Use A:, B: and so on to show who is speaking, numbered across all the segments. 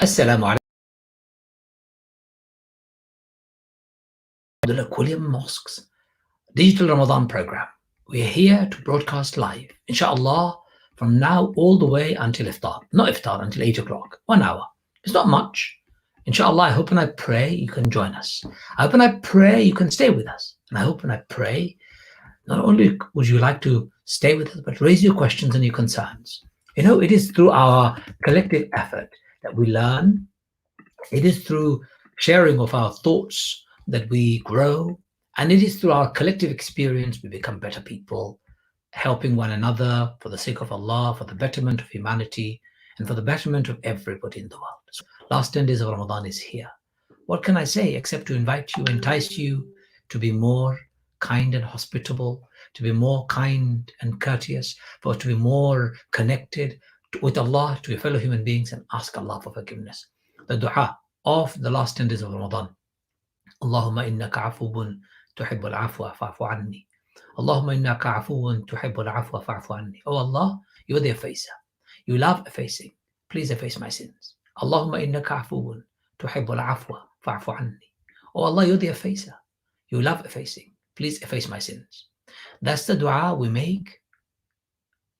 A: Assalamu alaikum. Abdullah Quiliam Mosque's digital Ramadan program. We are here to broadcast live, inshallah, from now all the way until iftar. Not iftar, until 8 o'clock. 1 hour. It's not much. Inshallah, I hope and I pray you can join us. I hope and I pray you can stay with us. And I hope and I pray not only would you like to stay with us, but raise your questions and your concerns. You know, it is through our collective effort that we learn. It is through sharing of our thoughts that we grow. And it is through our collective experience we become better people, helping one another for the sake of Allah, for the betterment of humanity, and for the betterment of everybody in the world. So last 10 days of Ramadan is here. What can I say except to invite you, entice you to be more kind and hospitable, to be more kind and courteous, for to be more connected with Allah, to your fellow human beings, and ask Allah for forgiveness. The dua of the last 10 days of Ramadan. Allahumma innaka afuwun tuhibbul afwa fa'fu anni. Allahumma innaka afuwun tuhibbul afwa fa'fu anni. Oh Allah, you're the effacer. You love effacing. Please efface my sins. Allahumma innaka afuwun tuhibbul afwa fa'fu anni. Oh Allah, you're the effacer. You love effacing. Please efface my sins. That's the dua we make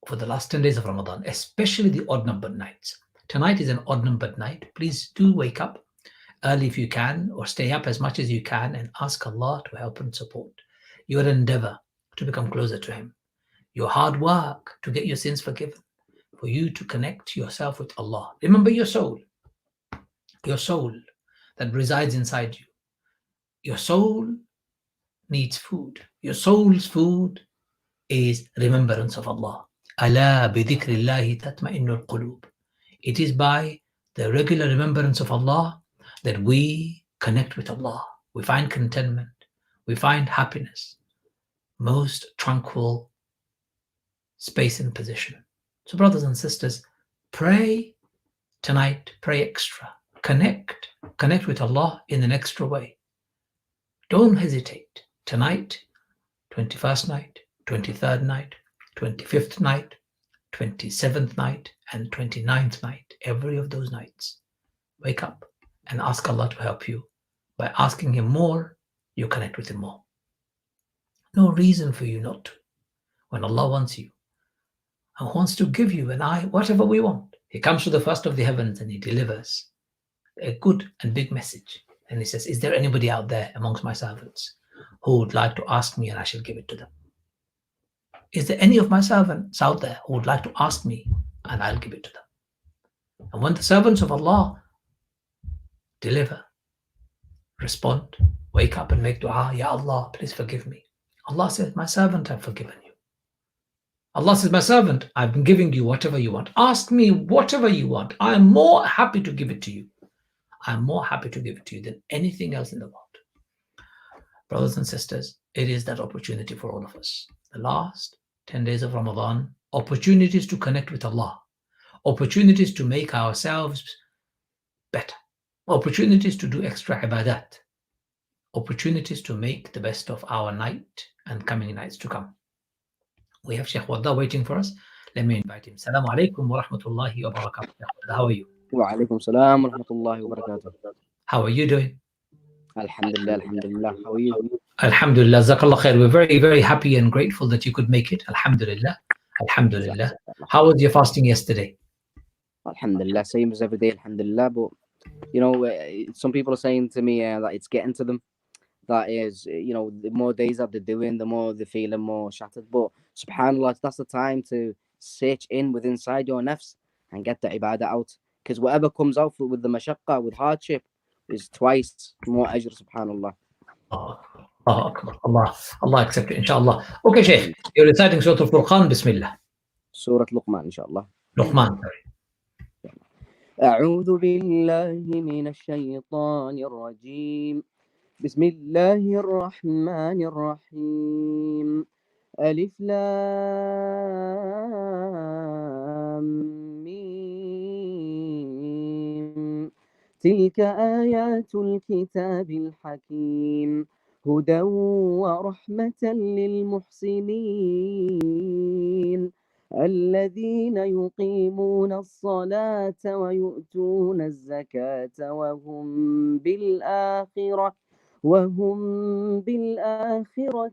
A: for the last 10 days of Ramadan, especially the odd numbered nights. Tonight is an odd numbered night. Please do wake up early if you can, or stay up as much as you can and ask Allah to help and support your endeavor to become closer to Him, your hard work to get your sins forgiven, for you to connect yourself with Allah. Remember your soul that resides inside you. Your soul needs food. Your soul's food is remembrance of Allah. Ala bi dhikrillahi tatma'innul qulub. It is by the regular remembrance of Allah that we connect with Allah. We find contentment. We find happiness. Most tranquil space and position. So brothers and sisters, pray tonight, pray extra. Connect with Allah in an extra way. Don't hesitate. Tonight, 21st night, 23rd night, 25th night, 27th night, and 29th night, every of those nights, wake up and ask Allah to help you. By asking Him more, you connect with Him more. No reason for you not to. When Allah wants you and wants to give you and I whatever we want, He comes to the first of the heavens and He delivers a good and big message. And He says, is there anybody out there amongst my servants who would like to ask me and I shall give it to them? Is there any of my servants out there who would like to ask me and I'll give it to them? And when the servants of Allah deliver, respond, wake up and make dua, Ya Allah, please forgive me. Allah says, my servant, I've forgiven you. Allah says, my servant, I've been giving you whatever you want. Ask me whatever you want. I am more happy to give it to you. I am more happy to give it to you than anything else in the world. Brothers and sisters, it is that opportunity for all of us. The last 10 days of Ramadan, opportunities to connect with Allah, opportunities to make ourselves better, opportunities to do extra ibadat, opportunities to make the best of our night and coming nights to come. We have Sheikh Waddah waiting for us. Let me invite him. Assalamu alaikum wa rahmatullahi wa barakatuh. How are you?
B: Wa alaikum salam wa rahmatullahi wa barakatuh.
A: How are you doing?
B: Alhamdulillah, alhamdulillah. How are you?
A: Alhamdulillah, Jazakallah khair. We're very, very happy and grateful that you could make it. Alhamdulillah. Alhamdulillah. How was your fasting yesterday?
B: Alhamdulillah, same as every day, alhamdulillah. But, you know, some people are saying to me that it's getting to them. That is, you know, the more days that they're doing, the more they're feeling more shattered. But, subhanAllah, that's the time to search in with inside your nafs and get the ibadah out. Because whatever comes out with the mashaqqa, with hardship, is twice more ajr, subhanAllah.
A: Allah accept it, inshallah. Okay, Sheikh, you're reciting Surah Al-Furqan, Bismillah.
B: Surah Luqman, inshallah.
A: Luqman.
B: أعوذ بالله من الشيطان الرجيم بسم الله الرحمن الرحيم ألف لام ميم تلك آيات الكتاب الحكيم هدى ورحمة للمحسنين الذين يقيمون الصلاة ويؤتون الزكاة وهم بالآخرة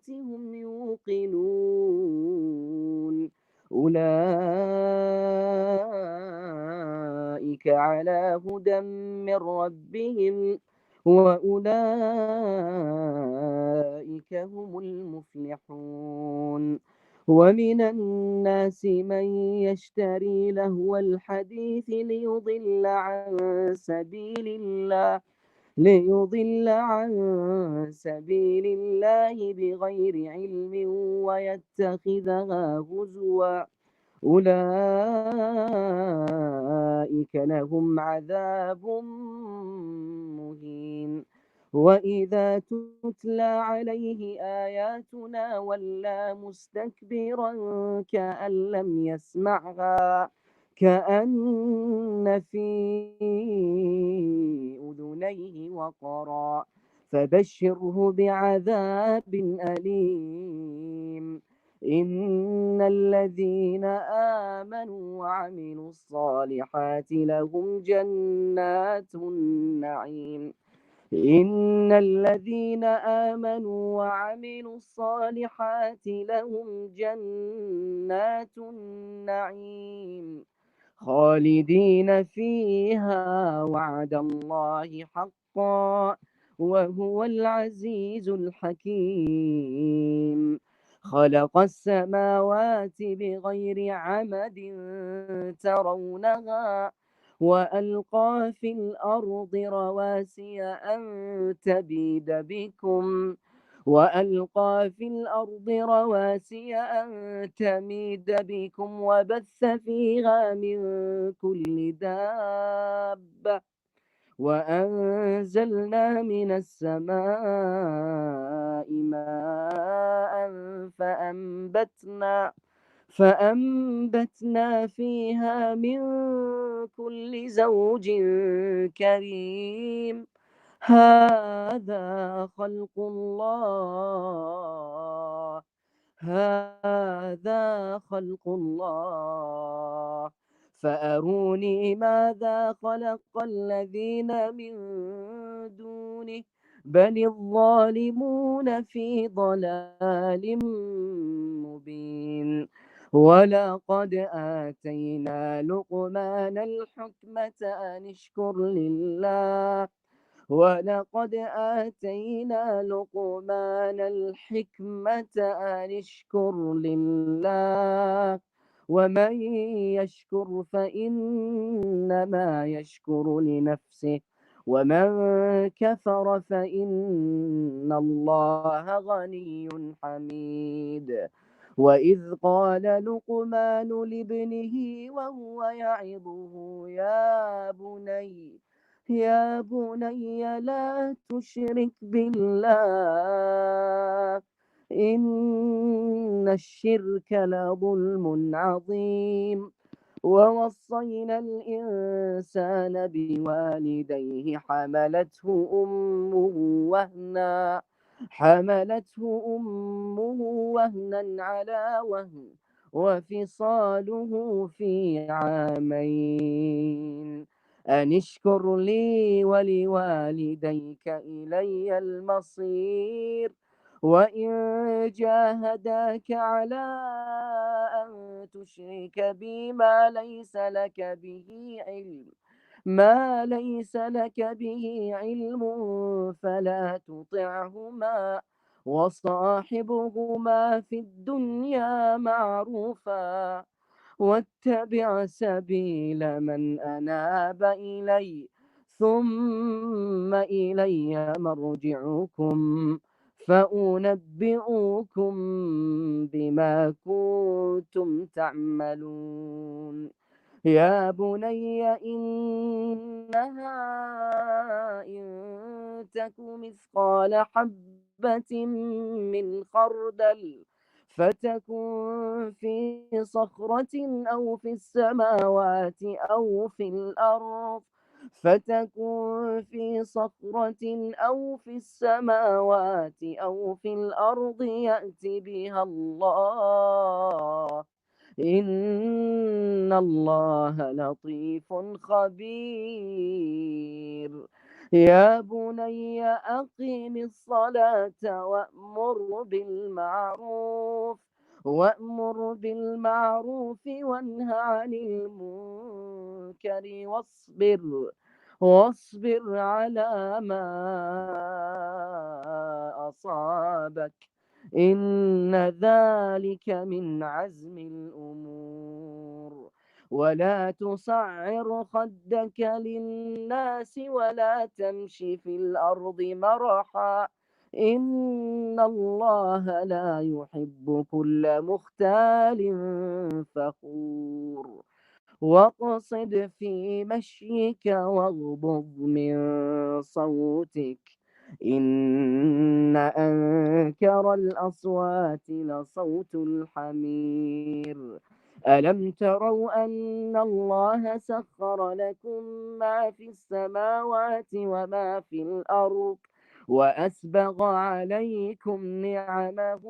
B: هم يوقنون أولئك على هدى من ربهم وأولئك هم المفلحون ومن الناس من يشتري لهو الحديث ليضل عن سبيل الله بغير علم ويتخذها هزوا أولئك لهم عذاب مهين وإذا تتلى عليه آياتنا ولى مستكبرا كأن في أذنيه وقرا فبشره بعذاب أليم إن الذين آمنوا وعملوا الصالحات لهم جنات النعيم إن الذين آمنوا وعملوا الصالحات لهم جنات النعيم خالدين فيها وعد الله حقا وهو العزيز الحكيم خلق السماوات بغير عمد ترونها وألقى في الأرض رواسي أن تميد بكم وبث فيها من كل دابة وأنزلنا من السماء ماء فأنبتنا فيها من كل زوج كريم هذا خلق الله فأروني ماذا خلق الذين من دونه بل الظالمون في ضلال مبين ولقد آتينا لقمان الحكمة أن اشكر لله ومن يشكر فإنما يشكر لنفسه ومن كفر فإن الله غني حميد وإذ قال لقمان لابنه وهو يعظه يا بني لا تشرك بالله إن الشرك لظلم عظيم ووصينا الإنسان بوالديه حملته أمه وهنا على وهن وفصاله في عامين أن اشكر لي ولوالديك إلي المصير وإن جاهداك على أن تشرك بي ما ليس لك به علم فلا تطعهما وصاحبهما في الدنيا معروفا واتبع سبيل من أناب إلي ثم إلي مرجعكم فأنبئكم بما كنتم تعملون يا بني إنها إن تك مثقال حبة من خردل فتكن في صخرة أو في السماوات أو في الأرض يأت بها الله إن الله لطيف خبير. يا بني أقم الصلاة وأمر بالمعروف وانه عن المنكر واصبر على ما أصابك إن ذلك من عزم الأمور. ولا تصعر خدك للناس ولا تمش في الأرض مرحا إن الله لا يحب كل مختال فخور. واقصد في مشيك واغضض من صوتك إن أنكر الأصوات لصوت الحمير. ألم تروا أن الله سخر لكم ما في السماوات وما في الأرض وأسبغ عليكم نعمه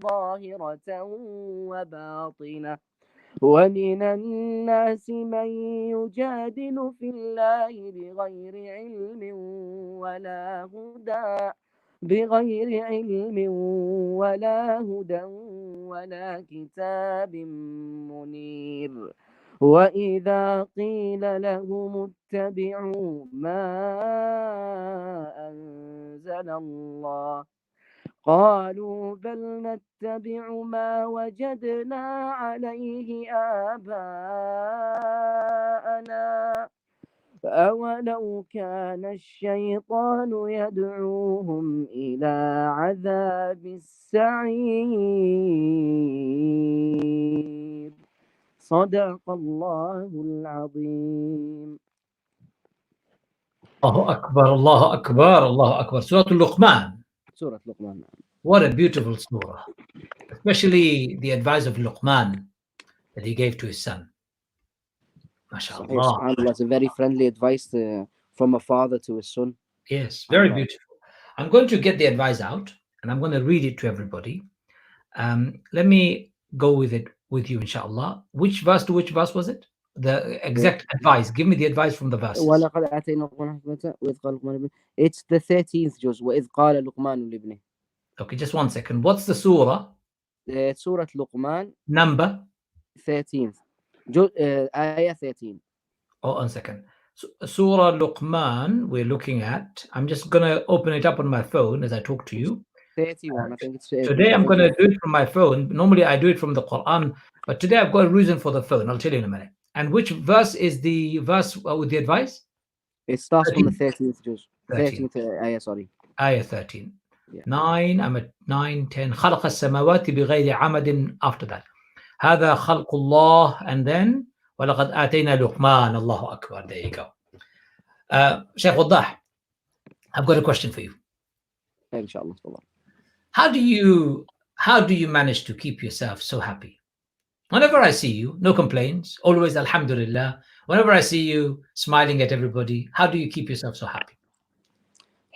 B: ظاهرة وباطنة ومن الناس من يجادل في الله بغير علم ولا كتاب منير. وإذا قيل لهم اتبعوا ما أنزل الله قالوا بل نتبع ما وجدنا عليه آباءنا أولو كان الشيطان يدعوهم إلى عذاب السعير. صدق الله العظيم.
A: الله أكبر الله أكبر الله أكبر. Surah Luqman.
B: سورة لقمان.
A: What a beautiful surah. Especially the advice of Luqman that he gave to his son. MashaAllah.
B: SubhanAllah, it's a very friendly advice from a father to his son.
A: Yes, very beautiful. I'm going to get the advice out and I'm going to read it to everybody. Let me go with it with you, inshallah. Which verse to which verse was it? The exact advice. Give me the advice from the verses.
B: It's the 13th juz. وَإِذْ قَالَ لُقْمَانُ لِابْنِهِ.
A: Okay, just 1 second. What's the surah?
B: Surah Luqman.
A: Number?
B: 13th. Ayah 13.
A: Oh, 1 second. Surah Luqman, we're looking at. I'm just going to open it up on my phone as I talk to you.
B: 31, I think it's.
A: Today I'm going to do it from my phone. Normally I do it from the Quran, but today I've got a reason for the phone. I'll tell you in a minute. And which verse is the verse with the advice?
B: It starts 13. From the 13th juz.
A: 13th
B: ayah, sorry.
A: Ayah 13. 9, I'm at 9, 10. خلق السماوات بغير عمد after that. هذا خلق الله and then ولقد آتينا لقمان الله أكبر. There you go. Shaykh Waddah, I've got a question for you.
B: Inshallah.
A: How do you manage to keep yourself so happy? Whenever I see you, no complaints, always alhamdulillah. Whenever I see you smiling at everybody, how do you keep yourself so happy?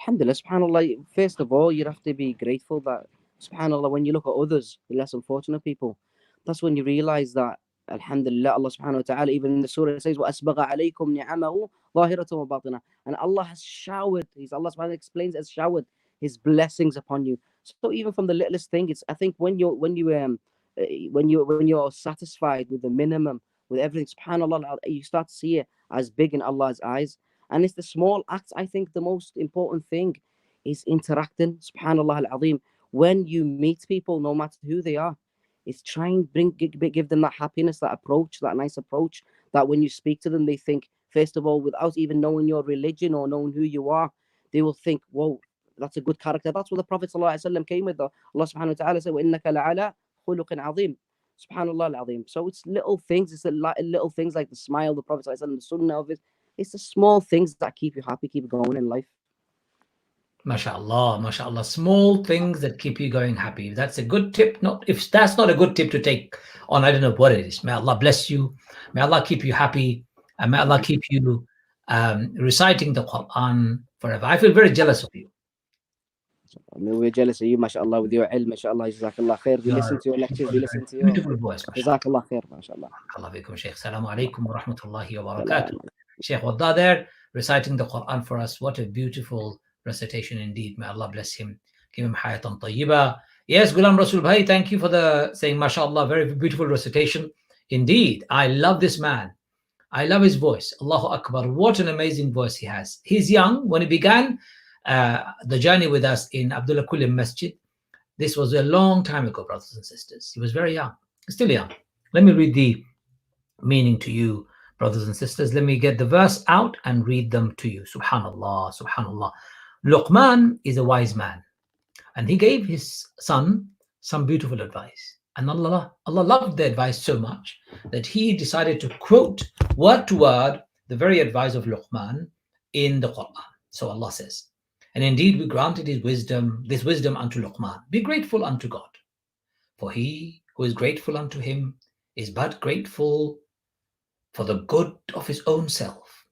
B: Alhamdulillah, subhanallah. First of all, you have to be grateful that, subhanallah, when you look at others, the less unfortunate people, that's when you realize that, alhamdulillah, Allah subhanahu wa ta'ala, even in the surah, it says, وَأَسْبَغَ عَلَيْكُمْ نِعَمَهُ ظَاهِرَةً وَبَاطِنَةً. And Allah has showered, Allah subhanahu wa ta'ala explains, has showered His blessings upon you. So even from the littlest thing, it's, I think when you're satisfied with the minimum, with everything, subhanallah, you start to see it as big in Allah's eyes. And it's the small acts. I think the most important thing is interacting, subhanallah al-azim. When you meet people, no matter who they are, it's try and give them that happiness, that approach, that nice approach, that when you speak to them, they think, first of all, without even knowing your religion or knowing who you are, they will think, whoa, that's a good character. That's what the Prophet ﷺ came with. Allah subhanahu wa ta'ala said, وَإِنَّكَ لَعَلَىٰ خُلُقٍ عَظِيمٍ. Subhanallah al-azim. So it's little things. It's little things like the smile, the Prophet ﷺ, the sunnah of it. It's the small things that keep you happy, keep you going in life.
A: MashaAllah, MashaAllah. Small things that keep you going happy. That's a good tip. If that's not a good tip to take on, I don't know what it is. May Allah bless you. May Allah keep you happy. And may Allah keep you reciting the Quran forever. I feel very jealous of you.
B: We're jealous of you, mashallah, with your ilm, mashallah, jazakallah khair. We listen to your lectures, we listen to your
A: beautiful voice, mashallah.
B: jazakallah khair, mashallah.
A: Allah bikum, Shaykh. Assalamu alaikum wa rahmatullahi wa barakatuh.
B: Salam.
A: Shaykh Waddah there, reciting the Quran for us. What a beautiful recitation indeed. May Allah bless him. Give him hayatan tayyiba. Yes, Ghulam Rasul Bhai, thank you for the saying, mashallah, very beautiful recitation. Indeed, I love this man. I love his voice. Allahu Akbar. What an amazing voice he has. He's young. When he began the journey with us in Abdullah Quiliam Masjid, this was a long time ago, brothers and sisters. He was very young, still young. Let me read the meaning to you, brothers and sisters. Let me get the verse out and read them to you. Subhanallah, subhanallah. Luqman is a wise man, and he gave his son some beautiful advice. And Allah loved the advice so much that he decided to quote word to word the very advice of Luqman in the Quran. So Allah says, and indeed we granted his wisdom, this wisdom unto Luqman. Be grateful unto God, for he who is grateful unto him is but grateful for the good of his own self,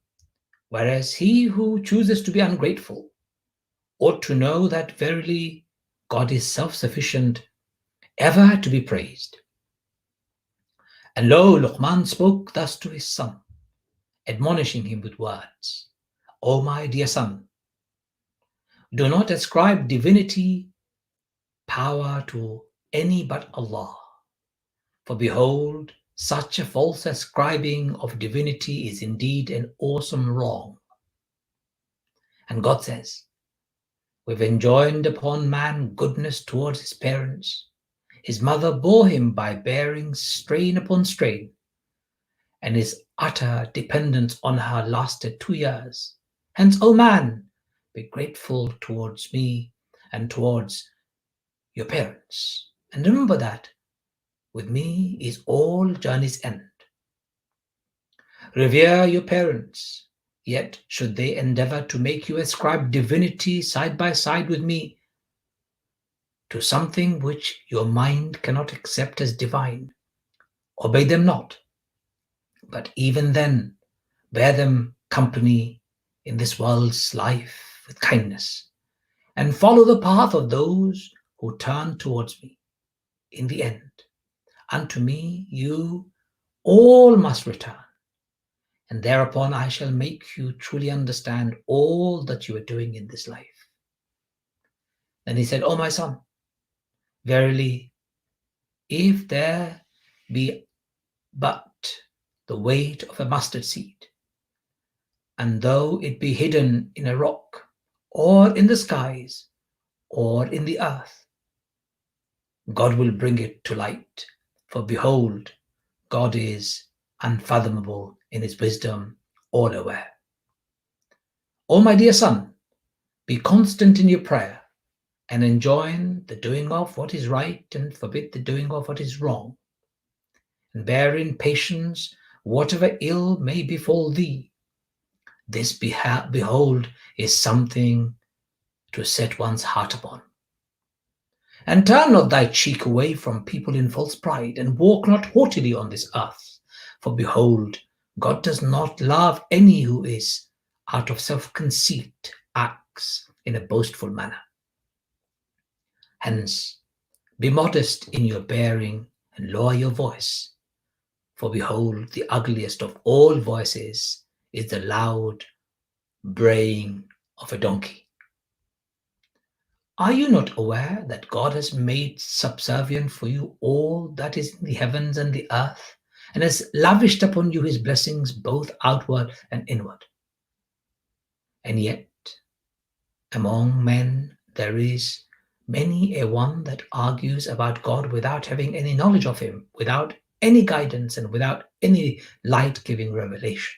A: whereas he who chooses to be ungrateful ought to know that verily God is self-sufficient, ever to be praised. And lo, Luqman spoke thus to his son, admonishing him with words, O my dear son, do not ascribe divinity, power to any but Allah. For behold, such a false ascribing of divinity is indeed an awesome wrong. And God says, we've enjoined upon man goodness towards his parents. His mother bore him by bearing strain upon strain, and his utter dependence on her lasted 2 years. Hence, O man, be grateful towards me and towards your parents. And remember that with me is all journey's end. Revere your parents, yet should they endeavor to make you ascribe divinity side by side with me to something which your mind cannot accept as divine, obey them not, but even then bear them company in this world's life with kindness, and follow the path of those who turn towards me. In the end, unto me you all must return, and thereupon I shall make you truly understand all that you are doing in this life. Then he said, O my son, verily, if there be but the weight of a mustard seed, and though it be hidden in a rock, or in the skies, or in the earth, God will bring it to light. For behold, God is unfathomable in his wisdom, all aware. O my dear son, be constant in your prayer, and enjoin the doing of what is right, and forbid the doing of what is wrong. And bear in patience whatever ill may befall thee. This, behold, is something to set one's heart upon. And turn not thy cheek away from people in false pride, and walk not haughtily on this earth. For behold, God does not love any who is, out of self-conceit, acts in a boastful manner. Hence, be modest in your bearing, and lower your voice. For behold, the ugliest of all voices is the loud braying of a donkey. Are you not aware that God has made subservient for you all that is in the heavens and the earth, and has lavished upon you his blessings both outward and inward? And yet, among men there is many a one that argues about God without having any knowledge of him, without any guidance, and without any light-giving revelation.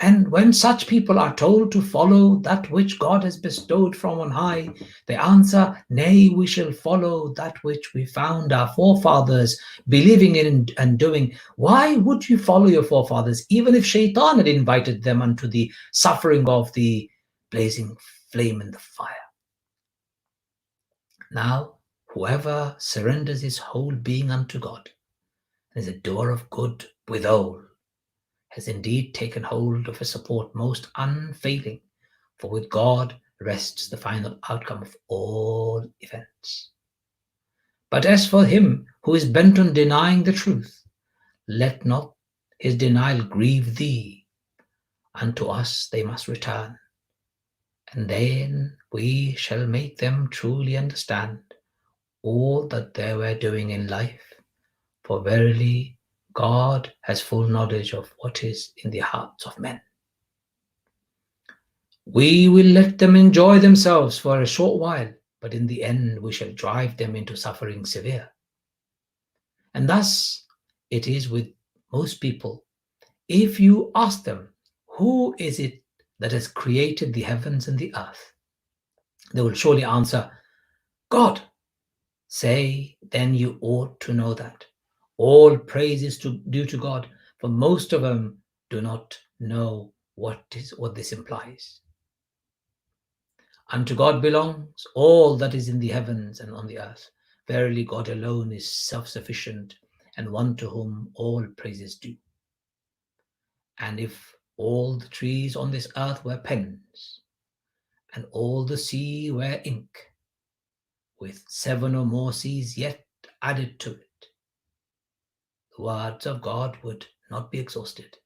A: And when such people are told to follow that which God has bestowed from on high, they answer, nay, we shall follow that which we found our forefathers believing in and doing. Why would you follow your forefathers, even if Shaitan had invited them unto the suffering of the blazing flame in the fire? Now, whoever surrenders his whole being unto God and is a doer of good withal, has indeed taken hold of a support most unfailing, for with God rests the final outcome of all events. But as for him who is bent on denying the truth, let not his denial grieve thee. Unto us they must return, and then we shall make them truly understand all that they were doing in life. For verily, God has full knowledge of what is in the hearts of men. We will let them enjoy themselves for a short while, but in the end we shall drive them into suffering severe. And thus it is with most people. If you ask them, who is it that has created the heavens and the earth? They will surely answer, God. Say, then you ought to know that all praise is due to God, for most of them do not know what this implies. Unto God belongs all that is in the heavens and on the earth. Verily, God alone is self-sufficient and one to whom all praise is due. And if all the trees on this earth were pens, and all the sea were ink, with 7 or more seas yet added to it, the words of God would not be exhausted.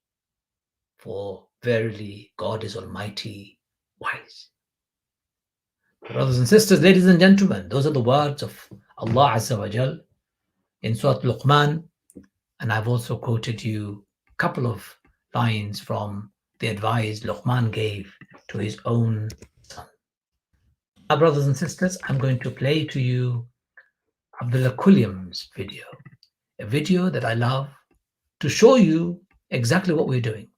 A: For verily, God is almighty, wise. Brothers and sisters, ladies and gentlemen, those are the words of Allah Azza wa Jal in Surah Luqman, and I've also quoted you a couple of lines from the advice Luqman gave to his own son. Now, brothers and sisters, I'm going to play to you Abdullah Quiliam's video, a video that I love to show you exactly what we're doing.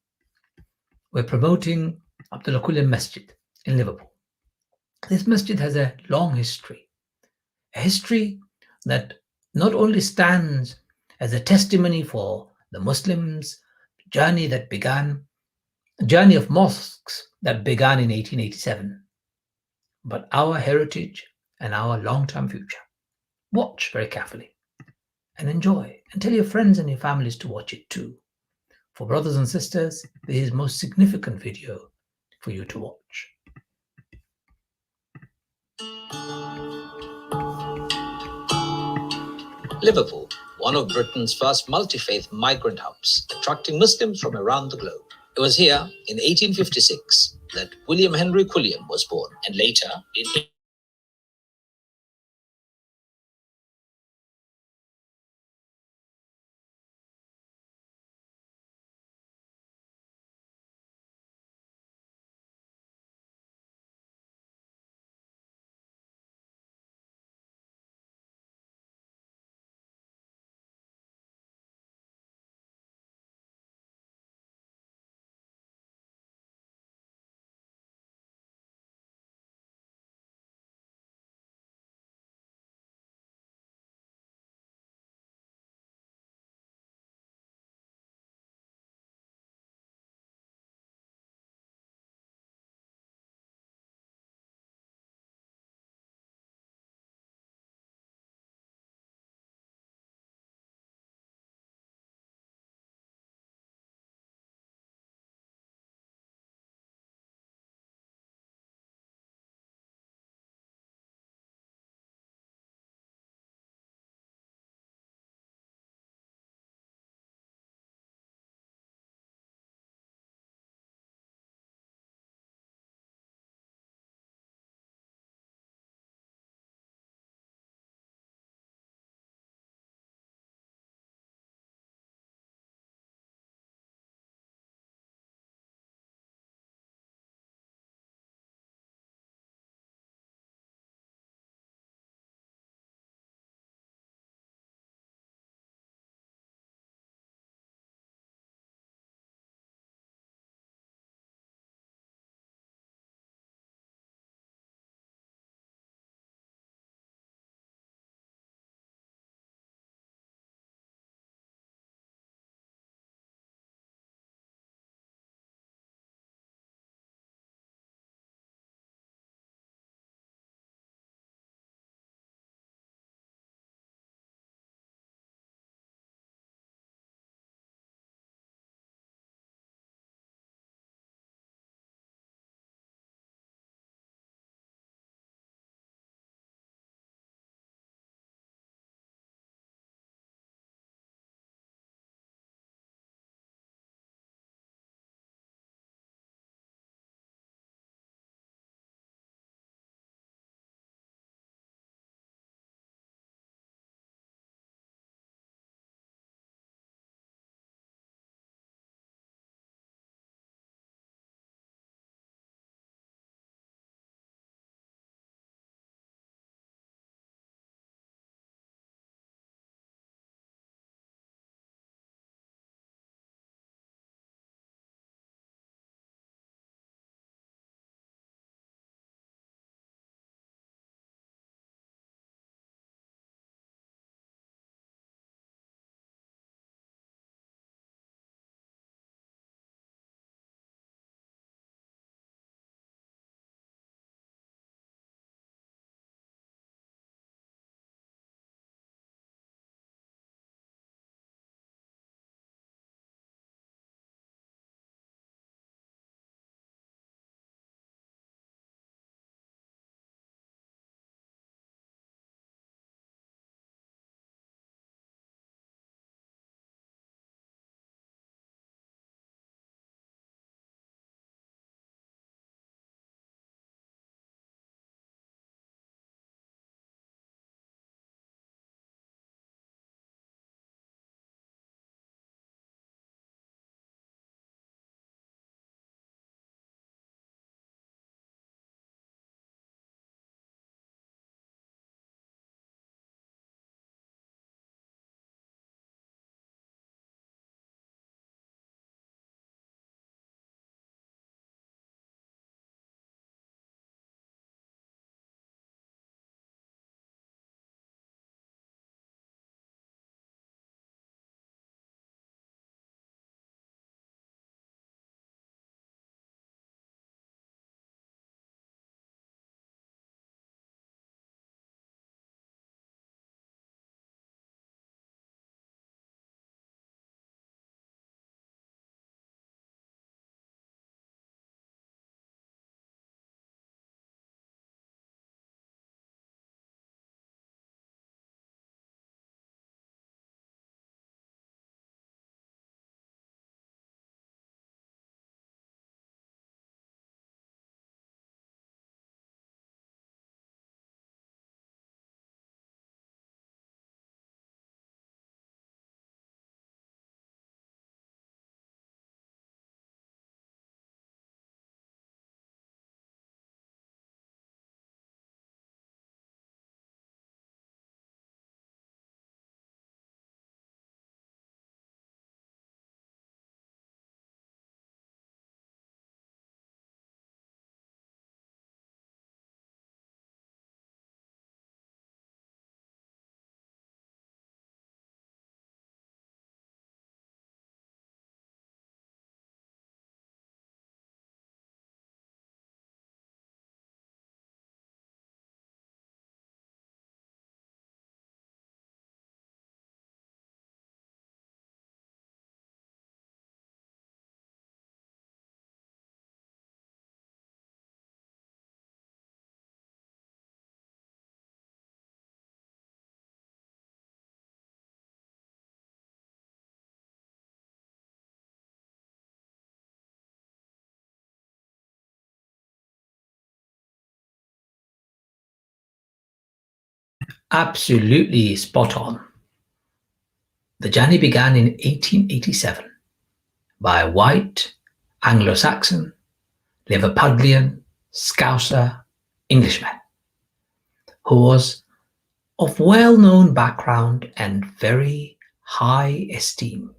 A: We're promoting Abdullah Quiliam Masjid in Liverpool. This masjid has a long history, a history that not only stands as a testimony for the Muslims' journey of mosques that began in 1887, but our heritage and our long-term future. Watch very carefully and enjoy, and tell your friends and your families to watch it too. For brothers and sisters, this is the most significant video for you to watch. Liverpool, one of Britain's first multi-faith migrant hubs, attracting Muslims from around the globe. It was here in 1856 that William Henry Quiliam was born, and later in Absolutely spot on. The journey began in 1887 by a white, Anglo-Saxon, Liverpudlian, Scouser Englishman who was of well-known background and very high esteem.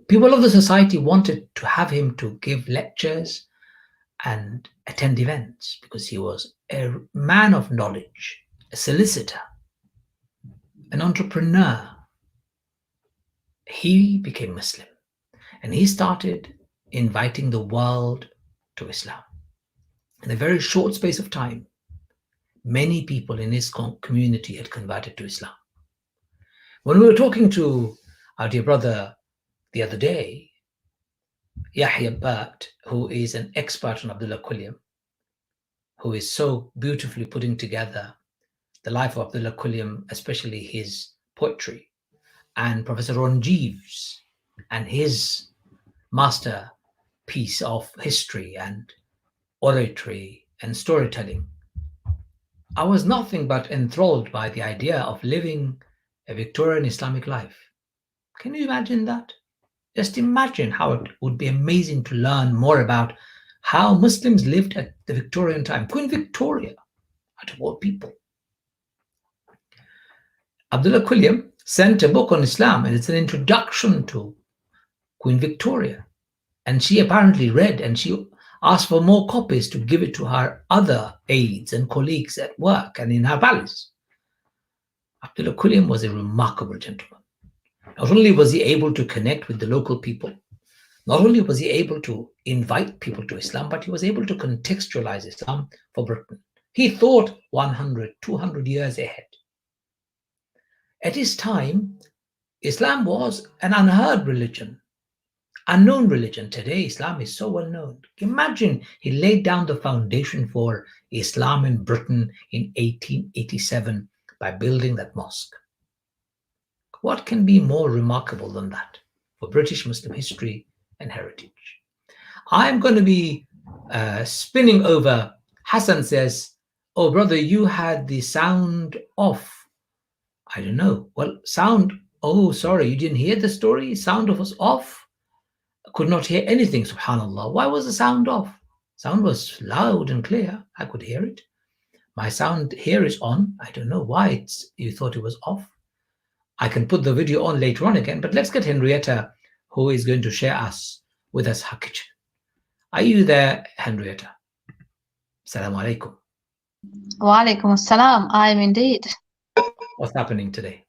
A: People of the society wanted to have him to give lectures and attend events because he was a man of knowledge, a solicitor, an entrepreneur. He became Muslim and he started inviting the world to Islam. In a very short space of time, many people in his community had converted to Islam. When we were talking to our dear brother the other day, Yahya Bhatt, who is an expert on Abdullah Quiliam, who is so beautifully putting together the life of Abdullah Quiliam, especially his poetry, and Professor Ron Jeeves and his masterpiece of history and oratory and storytelling, I was nothing but enthralled by the idea of living a Victorian Islamic life. Can you imagine that? Just imagine how it would be amazing to learn more about how Muslims lived at the Victorian time. Queen Victoria, out of all people. Abdullah Quiliam sent a book on Islam, and it's an introduction to Queen Victoria. And she apparently read, and she asked for more copies to give it to her other aides and colleagues at work and in her palace. Abdullah Quiliam was a remarkable gentleman. Not only was he able to connect with the local people, not only was he able to invite people to Islam, but he was able to contextualize Islam for Britain. He thought 100, 200 years ahead. At his time, Islam was an unheard religion, unknown religion. Today, Islam is so well known. Imagine he laid down the foundation for Islam in Britain in 1887 by building that mosque. What can be more remarkable than that for British Muslim history and heritage? I'm going to be spinning over. Hassan says, oh, brother, you had the sound off. I don't know. Well, sound, oh, sorry, you didn't hear the story? Sound was off? I could not hear anything, subhanAllah. Why was the sound off? Sound was loud and clear. I could hear it. My sound here is on. I don't know why you thought it was off. I can put the video on later on again, but let's get Henrietta, who is going to share with us her kitchen. Are you there, Henrietta? Assalamu alaikum.
C: Wa alaikum assalam. I am indeed.
A: What's happening today?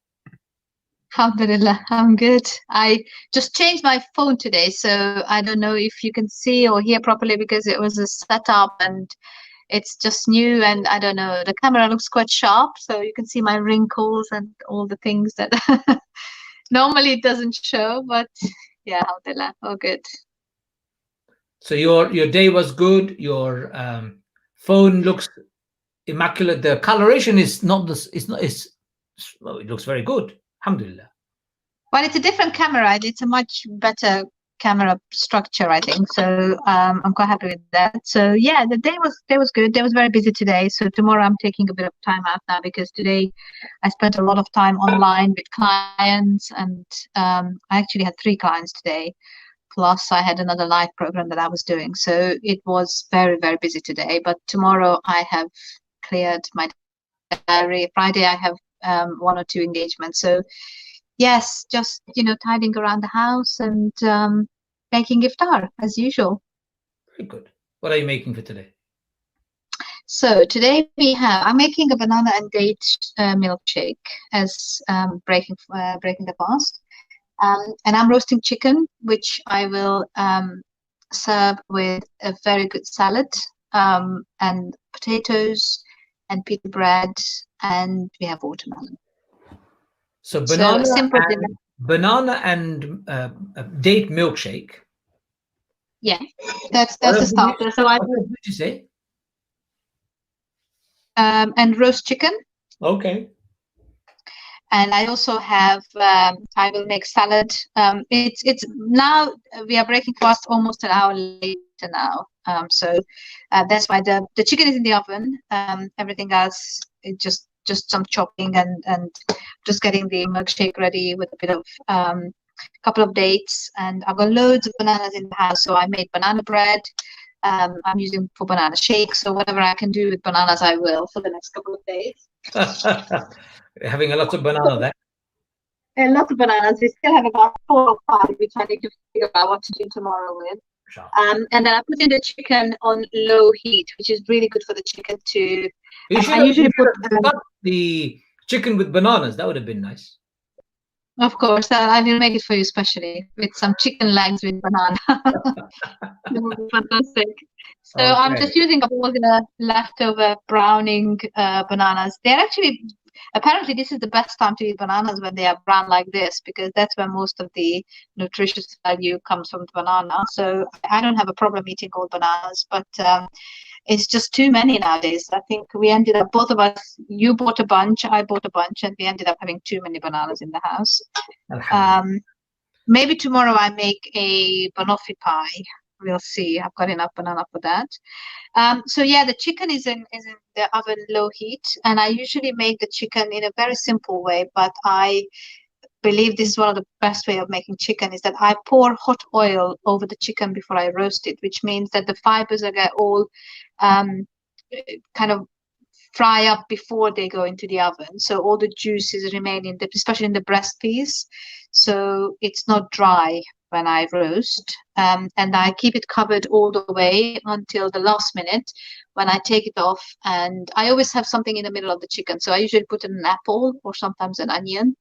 C: Alhamdulillah, I'm good. I just changed my phone today, so I don't know if you can see or hear properly because it was a setup and it's just new, and I don't know, the camera looks quite sharp, so you can see my wrinkles and all the things that normally it doesn't show, but yeah, alhamdulillah, all good.
A: So your day was good, your phone looks immaculate, the coloration is not this, well, it looks very good, alhamdulillah.
C: Well, it's a different camera, it's a much better camera structure, I think, so I'm quite happy with that. So yeah, the day was good. Day was very busy today, so tomorrow I'm taking a bit of time out now because today I spent a lot of time online with clients, and I actually had 3 clients today, plus I had another live program that I was doing, so it was very, very busy today. But tomorrow I have cleared my diary. Friday I have 1 or 2 engagements, so yes, just, tidying around the house and making iftar as usual.
A: Very good. What are you making for today?
C: So today I'm making a banana and date milkshake as breaking the fast, and I'm roasting chicken, which I will serve with a very good salad, and potatoes and pita bread, and we have watermelon.
A: So banana and date milkshake.
C: Yeah, that's the starter. So
A: what did you say?
C: And roast chicken.
A: Okay.
C: And I also have I will make salad. It's now we are breaking fast almost an hour later now. So that's why the chicken is in the oven. Everything else, it just just some chopping and just getting the milkshake ready with a bit of couple of dates, and I've got loads of bananas in the house, so I made banana bread. I'm using for banana shake, so whatever I can do with bananas, I will for the next couple of days.
A: Having a lot of banana there.
C: A lot of bananas. We still have about 4 or 5, which I need to figure out what to do tomorrow with.
A: Sure.
C: And then I put in the chicken on low heat, which is really good for the chicken to. I usually put
A: the chicken with bananas. That would have been nice.
C: Of course, I will make it for you, especially with some chicken legs with banana. That would be fantastic. So okay. I'm just using up all the leftover browning bananas. They're actually, apparently this is the best time to eat bananas, when they are brown like this, because that's where most of the nutritious value comes from the banana. So I don't have a problem eating all bananas, but it's just too many nowadays. I think we ended up, both of us, you bought a bunch, I bought a bunch, and we ended up having too many bananas in the house. Maybe tomorrow I make a banoffee pie. We'll see. I've got enough banana for that. So yeah, the chicken is in the oven low heat, and I usually make the chicken in a very simple way, but I believe this is one of the best way of making chicken, is that I pour hot oil over the chicken before I roast it, which means that the fibers are get all kind of fry up before they go into the oven, so all the juices remain in the, especially in the breast piece, so it's not dry when I roast. And I keep it covered all the way until the last minute when I take it off, and I always have something in the middle of the chicken, so I usually put an apple or sometimes an onion.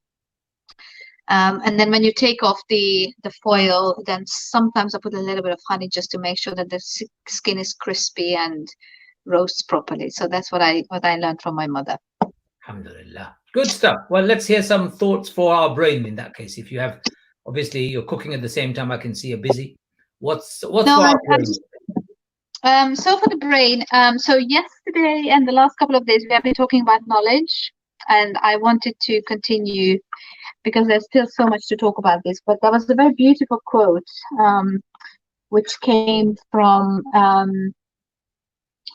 C: And then when you take off the foil, then sometimes I put a little bit of honey just to make sure that the skin is crispy and roasts properly. So that's what I learned from my mother.
A: Alhamdulillah. Good stuff. Well, let's hear some thoughts for our brain in that case. If you have, obviously you're cooking at the same time, I can see you're busy. What's for our brain?
C: So for the brain, so yesterday and the last couple of days we have been talking about knowledge, and I wanted to continue because there's still so much to talk about this. But there was a very beautiful quote which came from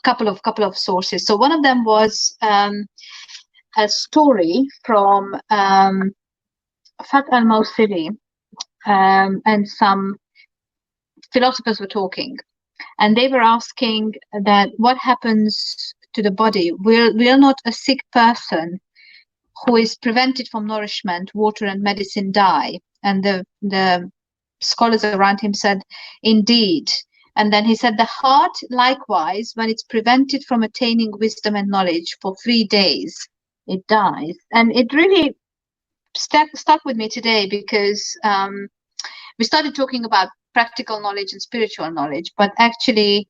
C: couple of sources. So one of them was a story from Fat al-Mawsili, and some philosophers were talking, and they were asking that what happens to the body. Will not a sick person who is prevented from nourishment, water and medicine die? And the scholars around him said, indeed. And then he said, the heart likewise, when it's prevented from attaining wisdom and knowledge for 3 days, it dies. And it really stuck with me today, because we started talking about practical knowledge and spiritual knowledge, but actually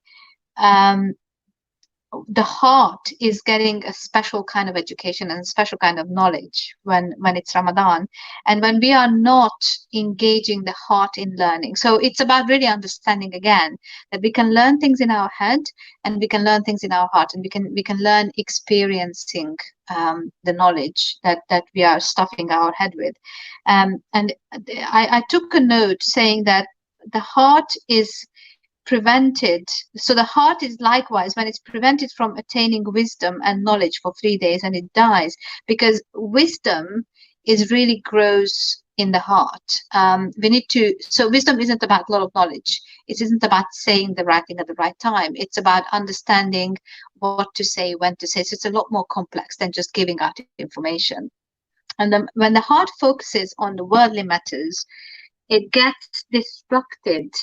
C: the heart is getting a special kind of education and a special kind of knowledge when it's Ramadan, and when we are not engaging the heart in learning. So it's about really understanding again that we can learn things in our head and we can learn things in our heart, and we can learn experiencing the knowledge that we are stuffing our head with. And I took a note saying that the heart is prevented, so the heart is likewise when it's prevented from attaining wisdom and knowledge for 3 days, and it dies, because wisdom is really grows in the heart. We need to, so wisdom isn't about a lot of knowledge, it isn't about saying the right thing at the right time, it's about understanding what to say, when to say. So it's a lot more complex than just giving out information. And then when the heart focuses on the worldly matters, it gets distracted,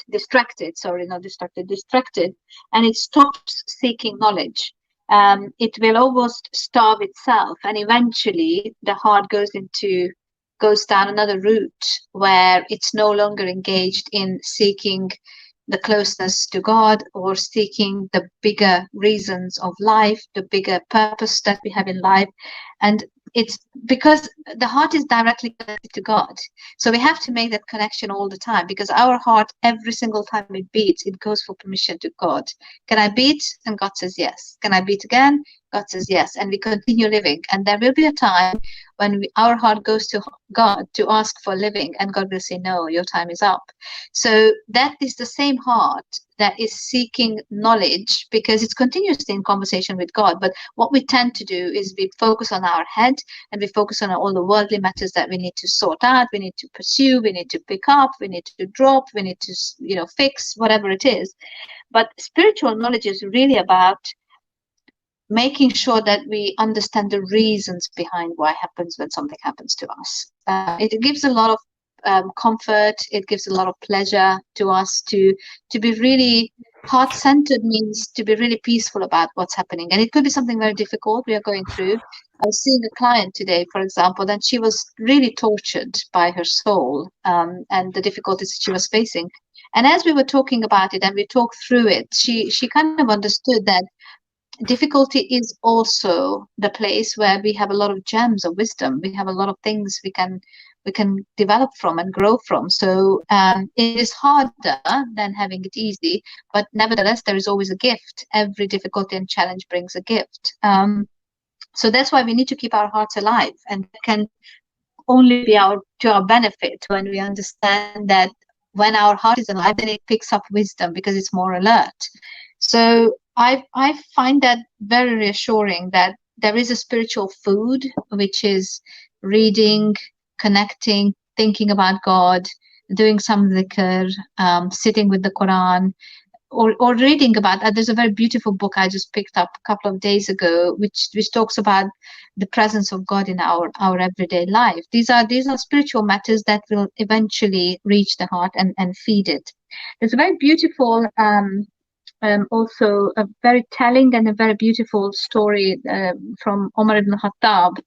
C: and it stops seeking knowledge. It will almost starve itself, and eventually the heart goes down another route where it's no longer engaged in seeking the closeness to God or seeking the bigger reasons of life, the bigger purpose that we have in life. And it's because the heart is directly connected to God. So we have to make that connection all the time, because our heart, every single time it beats, it goes for permission to God. Can I beat? And God says yes. Can I beat again? God says yes, and we continue living. And there will be a time when our heart goes to God to ask for living, and God will say, no, your time is up. So that is the same heart that is seeking knowledge, because it's continuously in conversation with God. But what we tend to do is we focus on our head, and we focus on all the worldly matters that we need to sort out, we need to pursue, we need to pick up, we need to drop, we need to, fix, whatever it is. But spiritual knowledge is really about making sure that we understand the reasons behind what happens when something happens to us. It gives a lot of comfort. It gives a lot of pleasure to us to be really heart-centered, means to be really peaceful about what's happening. And it could be something very difficult we are going through. I was seeing a client today, for example, and she was really tortured by her soul and the difficulties she was facing. And as we were talking about it and we talked through it, she kind of understood that difficulty is also the place where we have a lot of gems of wisdom. We have a lot of things we can develop from and grow from. So it is harder than having it easy, but nevertheless, there is always a gift. Every difficulty and challenge brings a gift. So that's why we need to keep our hearts alive, and it can only be to our benefit when we understand that when our heart is alive, then it picks up wisdom because it's more alert. So I find that very reassuring, that there is a spiritual food, which is reading, connecting, thinking about God, doing some dhikr, sitting with the Quran, or reading about. There's a very beautiful book I just picked up a couple of days ago, which talks about the presence of God in our everyday life. These are spiritual matters that will eventually reach the heart and feed it. There's a very beautiful also a very telling and a very beautiful story from Umar ibn Khattab.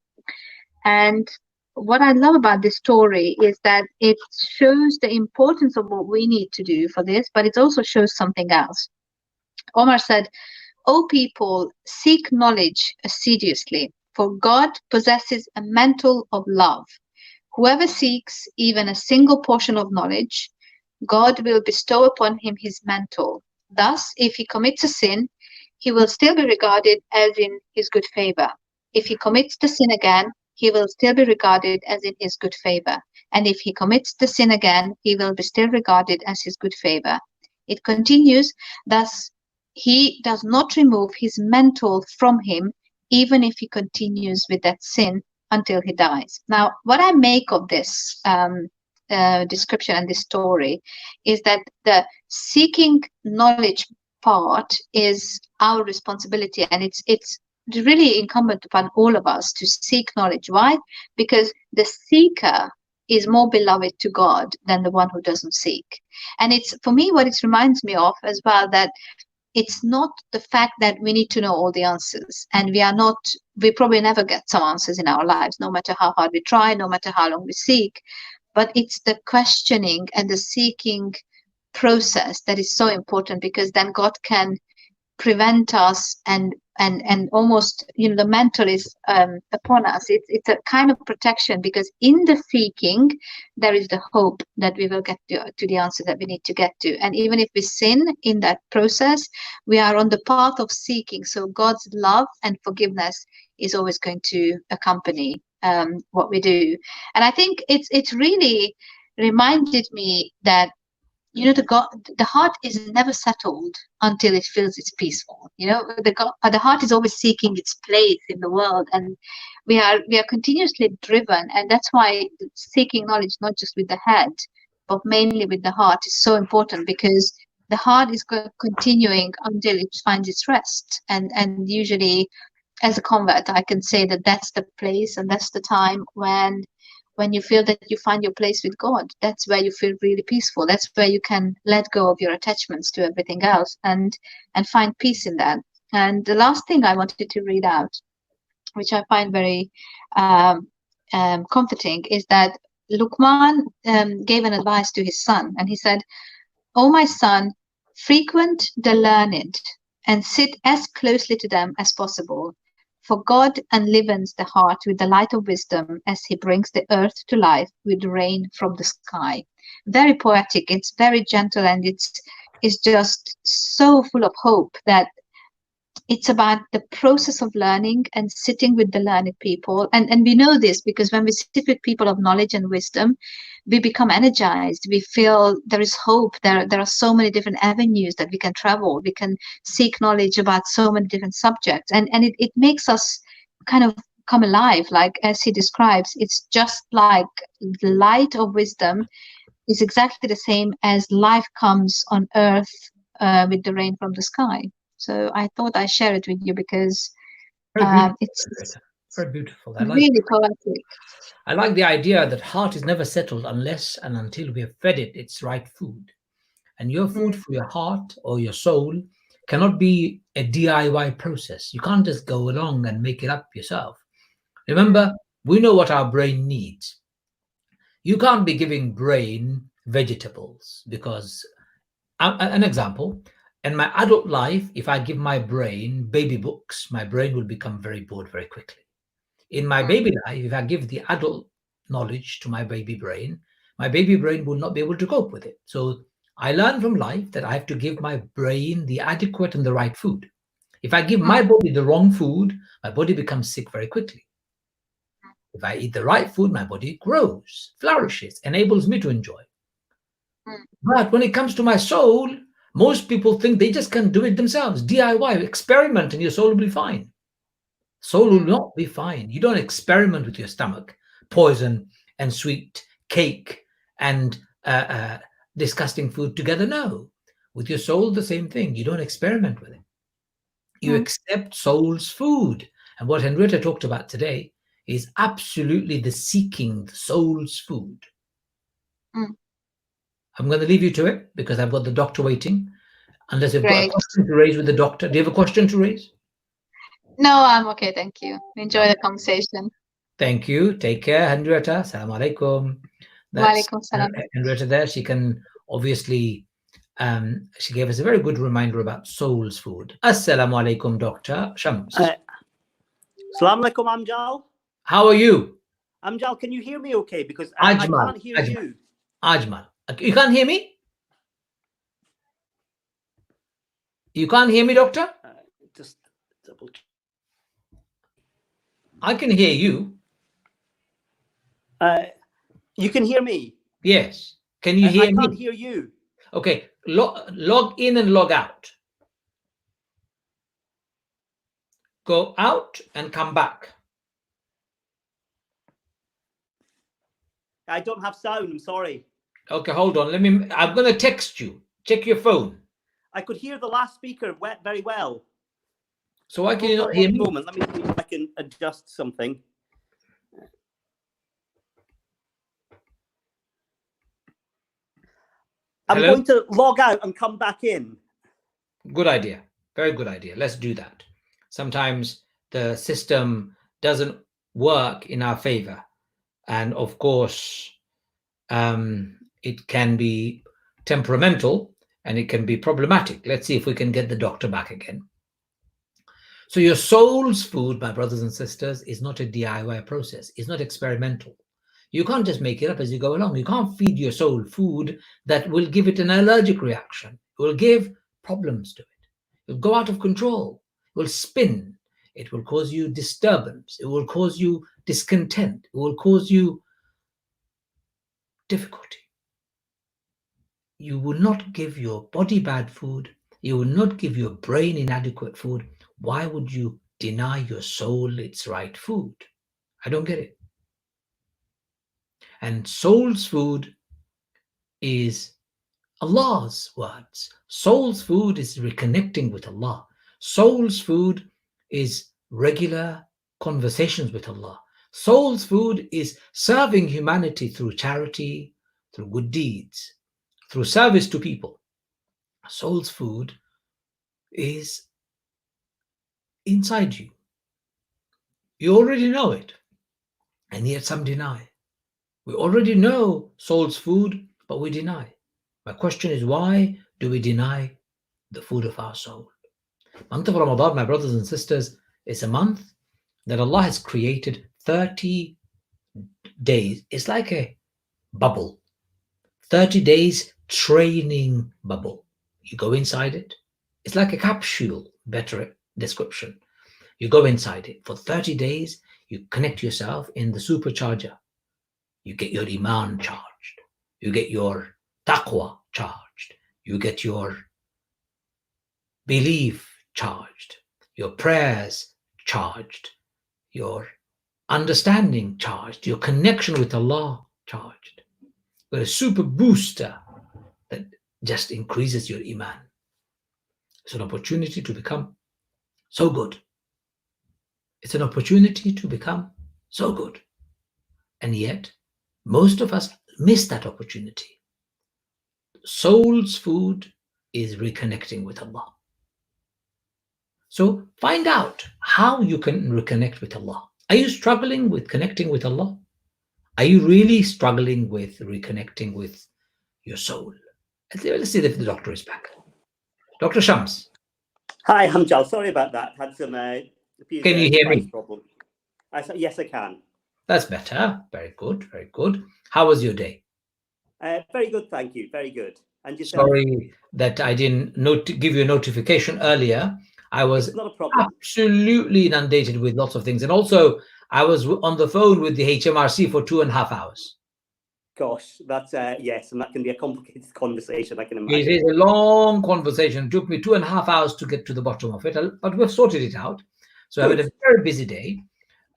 C: And what I love about this story is that it shows the importance of what we need to do for this, but it also shows something else. Omar said, "O people, seek knowledge assiduously, for God possesses a mantle of love. Whoever seeks even a single portion of knowledge, God will bestow upon him his mantle. Thus, if he commits a sin, he will still be regarded as in his good favor. If he commits the sin again, he will still be regarded as in his good favor. And if he commits the sin again, he will be still regarded as his good favor." It continues, "Thus, he does not remove his mantle from him, even if he continues with that sin until he dies." Now, what I make of this description and this story is that the seeking knowledge part is our responsibility, and it's really incumbent upon all of us to seek knowledge. Why? Because the seeker is more beloved to God than the one who doesn't seek. And it's, for me, what it reminds me of as well, that it's not the fact that we need to know all the answers, and we probably never get some answers in our lives, no matter how hard we try, no matter how long we seek. But it's the questioning and the seeking process that is so important, because then God can prevent us and almost, the mantle is upon us. It's a kind of protection, because in the seeking there is the hope that we will get to the answer that we need to get to. And even if we sin in that process, we are on the path of seeking. So God's love and forgiveness is always going to accompany what we do. And I think it's really reminded me that the heart is never settled until it feels it's peaceful. The heart is always seeking its place in the world, and we are continuously driven. And that's why seeking knowledge, not just with the head, but mainly with the heart, is so important, because the heart is continuing until it finds its rest. And usually, as a convert, I can say that that's the place and that's the time when you feel that you find your place with God. That's where you feel really peaceful. That's where you can let go of your attachments to everything else and find peace in that. And the last thing I wanted to read out, which I find very comforting, is that Luqman gave an advice to his son, and he said, "O my son, frequent the learned and sit as closely to them as possible. For God enlivens the heart with the light of wisdom, as he brings the earth to life with rain from the sky." Very poetic. It's very gentle, and it's just so full of hope that it's about the process of learning and sitting with the learned people. And we know this because when we sit with people of knowledge and wisdom, we become energized. We feel there is hope. There are so many different avenues that we can travel. We can seek knowledge about so many different subjects. And it makes us kind of come alive, like as he describes. It's just like the light of wisdom is exactly the same as life comes on earth with the rain from the sky. So I thought I'd share it with you because it's
A: very beautiful.
C: really poetic.
A: I like the idea that heart is never settled unless and until we have fed it its right food. And your food for your heart or your soul cannot be a DIY process. You can't just go along and make it up yourself. Remember, we know what our brain needs. You can't be giving brain vegetables because, an example, in my adult life, if I give my brain baby books, my brain will become very bored very quickly. In my baby life, if I give the adult knowledge to my baby brain will not be able to cope with it. So I learn from life that I have to give my brain the adequate and the right food. If I give my body the wrong food, my body becomes sick very quickly. If I eat the right food, my body grows, flourishes, enables me to enjoy. But when it comes to my soul, most people think they just can do it themselves. DIY, experiment, and your soul will be fine. Soul will not be fine. You don't experiment with your stomach, poison and sweet cake and disgusting food together. No. With your soul, the same thing. You don't experiment with it. You accept soul's food. And what Henrietta talked about today is absolutely the seeking the soul's food. I'm going to leave you to it because I've got the doctor waiting. Unless you've got a question to raise with the doctor. Do you have a question to raise?
C: No, I'm okay. Thank you. Enjoy the conversation.
A: Thank you. Take care, Henrietta. Assalamu alaikum. That's
C: Walaikum salam.
A: Henrietta there. She can obviously, she gave us a very good reminder about soul's food. Assalamu alaikum, Dr. Shams.
D: Assalamu alaikum, Amjal.
A: How are you?
D: Amjal, can you hear me okay? Because I can't hear you.
A: Ajmal. You can't hear me? You can't hear me, doctor?
D: Just double check.
A: I can hear you.
D: You can hear me?
A: Yes. Can you hear me?
D: I can't hear you.
A: Okay. Log in and log out. Go out and come back.
D: I don't have sound. I'm sorry.
A: Okay, hold on. I'm going to text you. Check your phone.
D: I could hear the last speaker very well.
A: So why can you not hear me?
D: Moment. Let me see if I can adjust something. I'm going to log out and come back in.
A: Good idea. Very good idea. Let's do that. Sometimes the system doesn't work in our favor. And of course, it can be temperamental and it can be problematic. Let's see if we can get the doctor back again. So your soul's food, my brothers and sisters, is not a DIY process. It's not experimental. You can't just make it up as you go along. You can't feed your soul food that will give it an allergic reaction. It will give problems to it. It will go out of control. It will spin. It will cause you disturbance. It will cause you discontent. It will cause you difficulty. You will not give your body bad food. You will not give your brain inadequate food. Why would you deny your soul its right food? I don't get it. And soul's food is Allah's words. Soul's food is reconnecting with Allah. Soul's food is regular conversations with Allah. Soul's food is serving humanity through charity, through good deeds, through service to people. Soul's food is inside you. You already know it, and yet some deny. We already know soul's food, but we deny. My question is, why do we deny the food of our soul? Month of Ramadan, my brothers and sisters, is a month that Allah has created 30 days. It's like a bubble. 30 days training bubble. You go inside it. It's like a capsule, better description. You go inside it for 30 days. You connect yourself in the supercharger. You get your iman charged. You get your taqwa charged. You get your belief charged. Your prayers charged. Your understanding charged. Your connection with Allah charged. With a super booster that just increases your iman. It's an opportunity to become so good. It's an opportunity to become so good. And yet, most of us miss that opportunity. Soul's food is reconnecting with Allah. So find out how you can reconnect with Allah. Are you struggling with connecting with Allah? Are you really struggling with reconnecting with your soul? Let's see if the doctor is back. Dr. Shams.
D: Hi, Amjal. Sorry about that. Had some
A: Can you hear me?
D: Problem. Yes, I can.
A: That's better. Very good. Very good. How was your day?
D: Very good, thank you. Very good. And yourself?
A: Sorry that I didn't give you a notification earlier. I was
D: not a problem.
A: Absolutely inundated with lots of things. And also, I was on the phone with the HMRC for 2.5 hours.
D: Gosh, that's, yes, and that can be a complicated conversation, I can imagine.
A: It is a long conversation. It took me 2.5 hours to get to the bottom of it, but we've sorted it out. So I had a very busy day.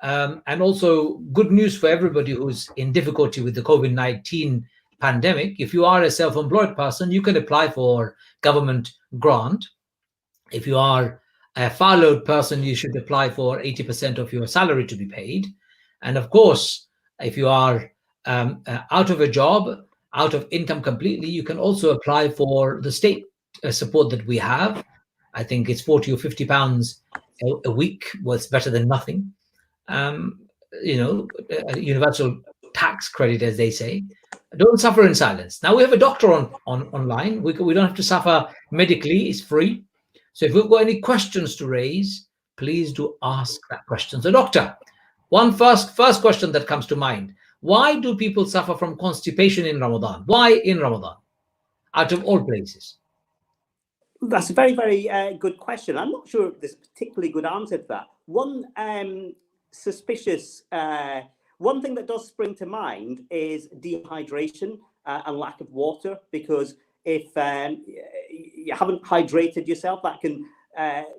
A: And also good news for everybody who's in difficulty with the COVID-19 pandemic. If you are a self-employed person, you can apply for government grant. If you are a furloughed person, you should apply for 80% of your salary to be paid. And of course, if you are out of a job, out of income completely, you can also apply for the state support that we have. I think it's 40 or 50 pounds a week. Well, it's better than nothing. A universal tax credit, as they say. Don't suffer in silence. Now we have a doctor online. We don't have to suffer medically. It's free. So if you've got any questions to raise, please do ask that question. So doctor, first question that comes to mind. Why do people suffer from constipation in Ramadan? Why in Ramadan, out of all places?
D: That's a very, very good question. I'm not sure there's a particularly good answer to that. One one thing that does spring to mind is dehydration and lack of water, because if you haven't hydrated yourself, that can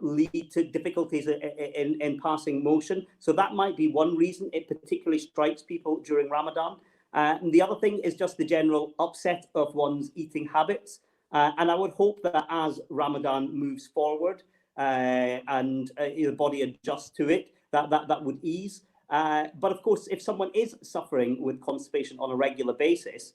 D: lead to difficulties in passing motion. So that might be one reason it particularly strikes people during Ramadan. And the other thing is just the general upset of one's eating habits. And I would hope that as Ramadan moves forward and the body adjusts to it, that would ease. But of course, if someone is suffering with constipation on a regular basis,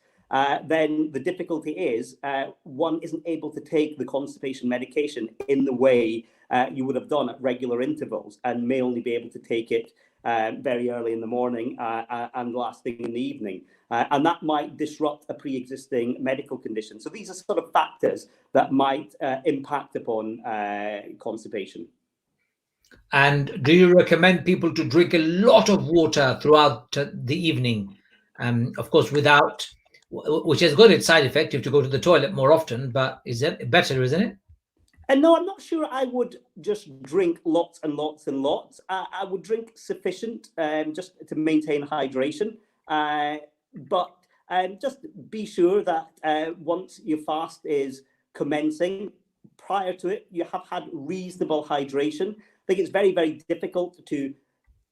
D: then the difficulty is one isn't able to take the constipation medication in the way you would have done at regular intervals, and may only be able to take it very early in the morning and last thing in the evening. And that might disrupt a pre-existing medical condition. So these are sort of factors that might impact upon constipation.
A: And do you recommend people to drink a lot of water throughout the evening? Of course, which has got its side effect, you have to go to the toilet more often, but is it better, isn't it?
D: And no, I'm not sure I would just drink lots and lots and lots. I would drink sufficient just to maintain hydration. But just be sure that once your fast is commencing, prior to it, you have had reasonable hydration. I think it's very, very difficult to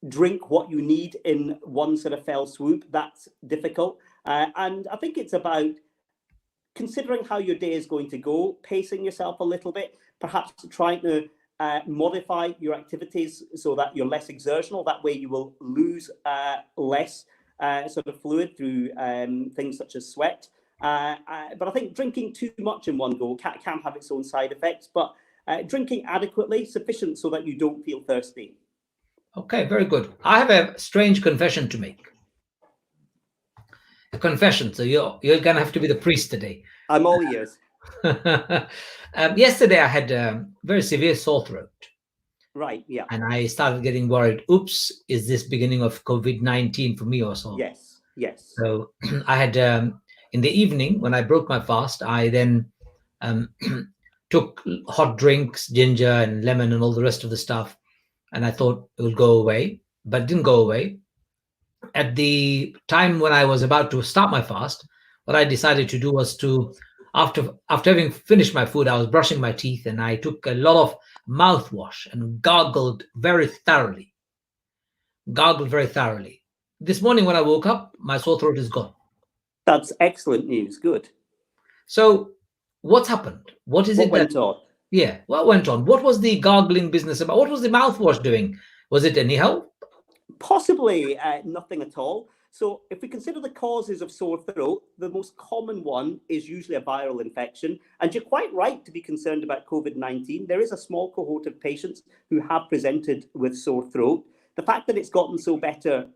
D: drink what you need in one sort of fell swoop. That's difficult. And I think it's about considering how your day is going to go, pacing yourself a little bit, perhaps trying to modify your activities so that you're less exertional. That way you will lose less sort of fluid through things such as sweat. But I think drinking too much in one go can have its own side effects, but drinking adequately, sufficient so that you don't feel thirsty.
A: Okay, very good. I have a strange confession to make. A confession. So you're going to have to be the priest today.
D: I'm all ears.
A: Yesterday, I had a very severe sore throat.
D: Right, yeah.
A: And I started getting worried. Oops, is this beginning of COVID-19 for me or so?
D: Yes, yes.
A: So I had, in the evening, when I broke my fast, I then took hot drinks, ginger and lemon and all the rest of the stuff, and I thought it would go away, but it didn't go away. At the time when I was about to start my fast, what I decided to do was to, after having finished my food, I was brushing my teeth and I took a lot of mouthwash and gargled very thoroughly. This morning when I woke up, my sore throat is gone.
D: That's excellent news. Good.
A: So what's happened? What is
D: What
A: it
D: went
A: that,
D: on?
A: yeah, what went on? What was the gargling business about? What was the mouthwash doing? Was it any help?
D: Possibly nothing at all. So if we consider the causes of sore throat, the most common one is usually a viral infection. And you're quite right to be concerned about COVID-19. There is a small cohort of patients who have presented with sore throat. The fact that it's gotten so better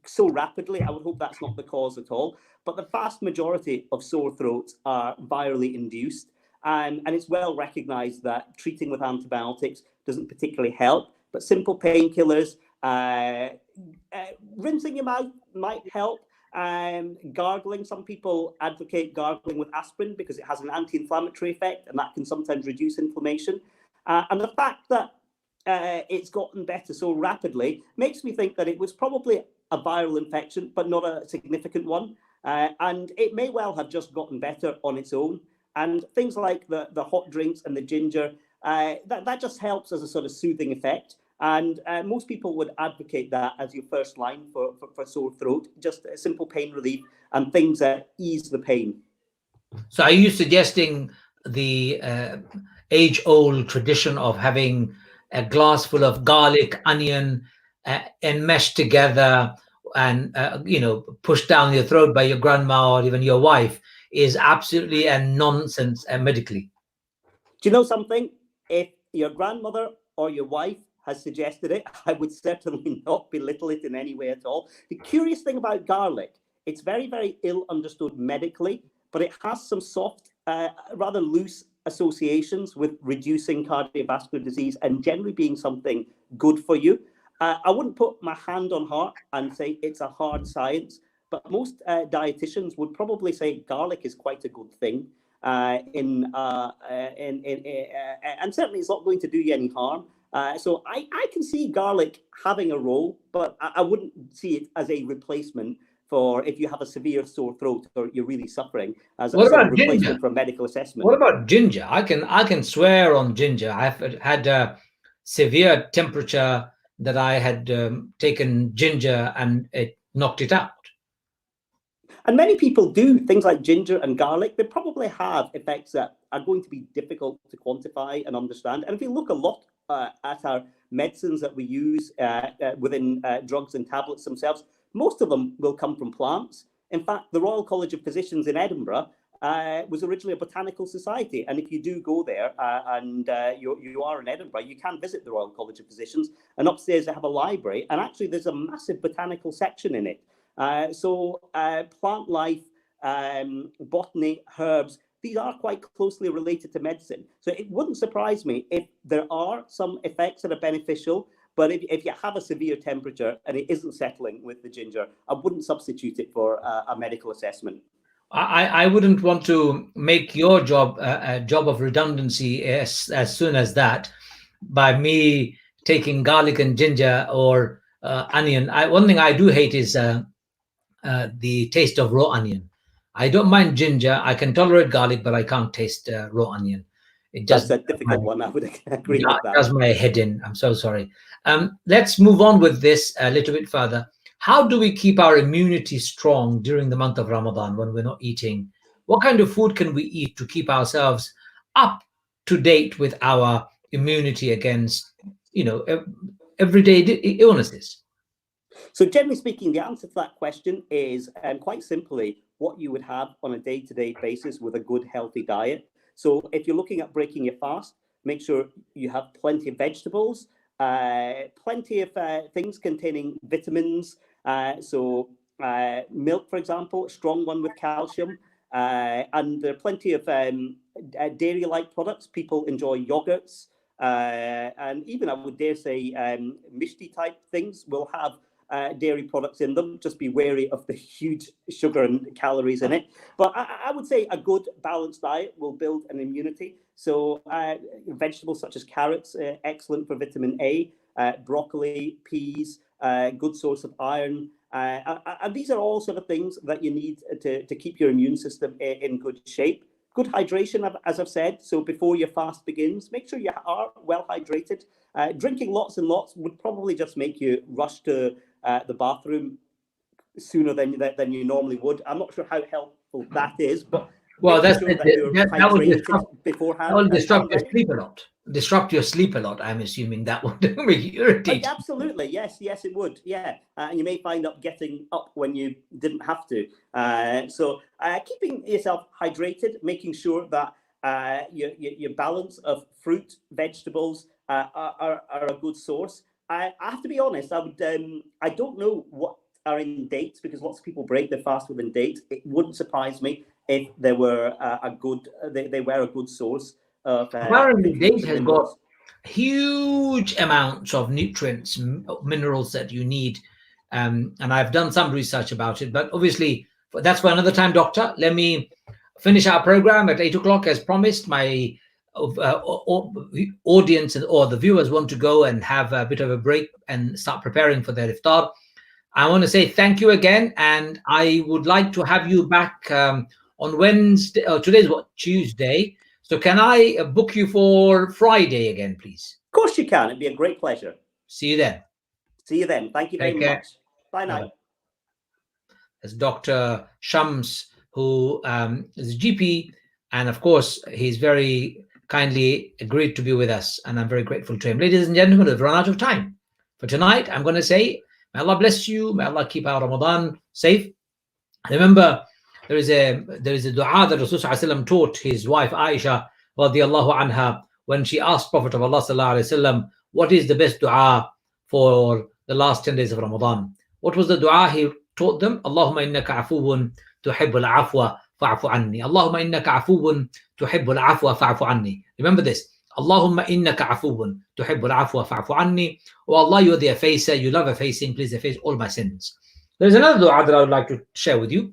D: so rapidly, I would hope that's not the cause at all. But the vast majority of sore throats are virally induced. And it's well recognized that treating with antibiotics doesn't particularly help, but simple painkillers, rinsing your mouth might help. Gargling, some people advocate gargling with aspirin because it has an anti-inflammatory effect and that can sometimes reduce inflammation. And the fact that it's gotten better so rapidly makes me think that it was probably a viral infection, but not a significant one. And it may well have just gotten better on its own. And things like the hot drinks and the ginger, that just helps as a sort of soothing effect. And most people would advocate that as your first line for sore throat, just a simple pain relief and things that ease the pain.
A: So are you suggesting the age-old tradition of having a glass full of garlic, onion, enmeshed together and, pushed down your throat by your grandma or even your wife is absolutely a nonsense medically?
D: Do you know something? If your grandmother or your wife has suggested it, I would certainly not belittle it in any way at all. The curious thing about garlic, it's very, very ill understood medically, but it has some soft, rather loose associations with reducing cardiovascular disease and generally being something good for you. I wouldn't put my hand on heart and say it's a hard science, but most dietitians would probably say garlic is quite a good thing. And certainly it's not going to do you any harm. So I can see garlic having a role, but I wouldn't see it as a replacement for if you have a severe sore throat or you're really suffering, as a sort of replacement for a medical assessment.
A: What about ginger? I can swear on ginger. I've had a severe temperature that I had taken ginger and it knocked it out.
D: And many people do things like ginger and garlic. They probably have effects that are going to be difficult to quantify and understand. And if you look a lot at our medicines that we use within drugs and tablets themselves, most of them will come from plants. In fact, the Royal College of Physicians in Edinburgh was originally a botanical society. And if you do go there and you are in Edinburgh, you can visit the Royal College of Physicians. And upstairs they have a library. And actually there's a massive botanical section in it. So plant life, botany, herbs, these are quite closely related to medicine. So it wouldn't surprise me if there are some effects that are beneficial, but if you have a severe temperature and it isn't settling with the ginger, I wouldn't substitute it for a medical assessment.
A: I wouldn't want to make your job a job of redundancy as soon as that by me taking garlic and ginger or onion. One thing I do hate is the taste of raw onion. I don't mind ginger. I can tolerate garlic, but I can't taste raw onion. It just
D: That's a difficult one. I would agree with that.
A: It does my head in. I'm so sorry. Let's move on with this a little bit further. How do we keep our immunity strong during the month of Ramadan when we're not eating? What kind of food can we eat to keep ourselves up to date with our immunity against, everyday illnesses?
D: So generally speaking, the answer to that question is quite simply what you would have on a day-to-day basis with a good, healthy diet. So if you're looking at breaking your fast, make sure you have plenty of vegetables, plenty of things containing vitamins. So milk, for example, a strong one with calcium. And there are plenty of dairy-like products. People enjoy yogurts. And even I would dare say mishti type things will have dairy products in them. Just be wary of the huge sugar and calories in it. But I would say a good balanced diet will build an immunity. So vegetables such as carrots, excellent for vitamin A, broccoli, peas, good source of iron. And these are all sort of things that you need to keep your immune system in good shape. Good hydration, as I've said. So before your fast begins, make sure you are well hydrated. Drinking lots and lots would probably just make you rush to the bathroom sooner than you normally would. I'm not sure how helpful that is, but
A: well,
D: that
A: will disrupt your sleep a lot. Disrupt your sleep a lot. I'm assuming that would make you irritated.
D: Absolutely, yes, it would. Yeah, and you may find up getting up when you didn't have to. So keeping yourself hydrated, making sure that your balance of fruit, vegetables are a good source. I have to be honest. I don't know what are in dates, because lots of people break their fast within dates. It wouldn't surprise me if they were a good source of.
A: Apparently, date has got huge amounts of nutrients, minerals that you need, and I've done some research about it. But obviously, that's for another time, Doctor. Let me finish our program at 8 o'clock as promised. My audience or the viewers want to go and have a bit of a break and start preparing for their iftar. I want to say thank you again, and I would like to have you back on Wednesday. Today's Tuesday. So can I book you for Friday again, please?
D: Of course you can. It'd be a great pleasure.
A: See you then.
D: See you then. Thank you very much. Bye now.
A: That's Dr. Shams, who is a GP, and of course, he's very kindly agreed to be with us, and I'm very grateful to him. Ladies and gentlemen, we've run out of time. For tonight, I'm going to say, may Allah bless you. May Allah keep our Ramadan safe. Remember, there is a dua that Rasulullah taught his wife Aisha radiallahu anha when she asked Prophet of Allah sallallahu alaihi wasallam, what is the best dua for the last 10 days of Ramadan? What was the dua he taught them? Allahumma innaka afuwun tuhibbul afwa fa'fu anni. Allahumma innaka afuwun tuhibbul afwa fa'fu anni. Remember this. Allahumma innaka afuwun tuhibbul afwa fa'fu anni. Oh Allah, you are the effacer, you love effacing, please efface all my sins. There's another dua that I would like to share with you.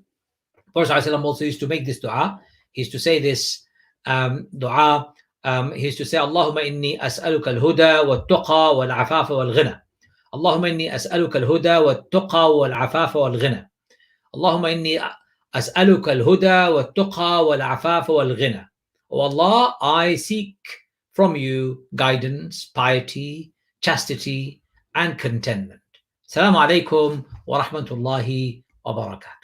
A: Prophet ﷺ also used to make this dua. He used to say this dua. He used to say, Allahumma inni as'aluka al-huda wa-tuqa wal-afafa wal-ghina. Allahumma inni as'aluka al-huda wa-tuqa wal-afafa wal-ghina. Allahumma inni as'aluka al-huda wa-tuqa wal-afafa wal-ghina. Oh Allah, I seek from you guidance, piety, chastity, and contentment. Assalamu alaikum wa rahmatullahi wa barakatuh.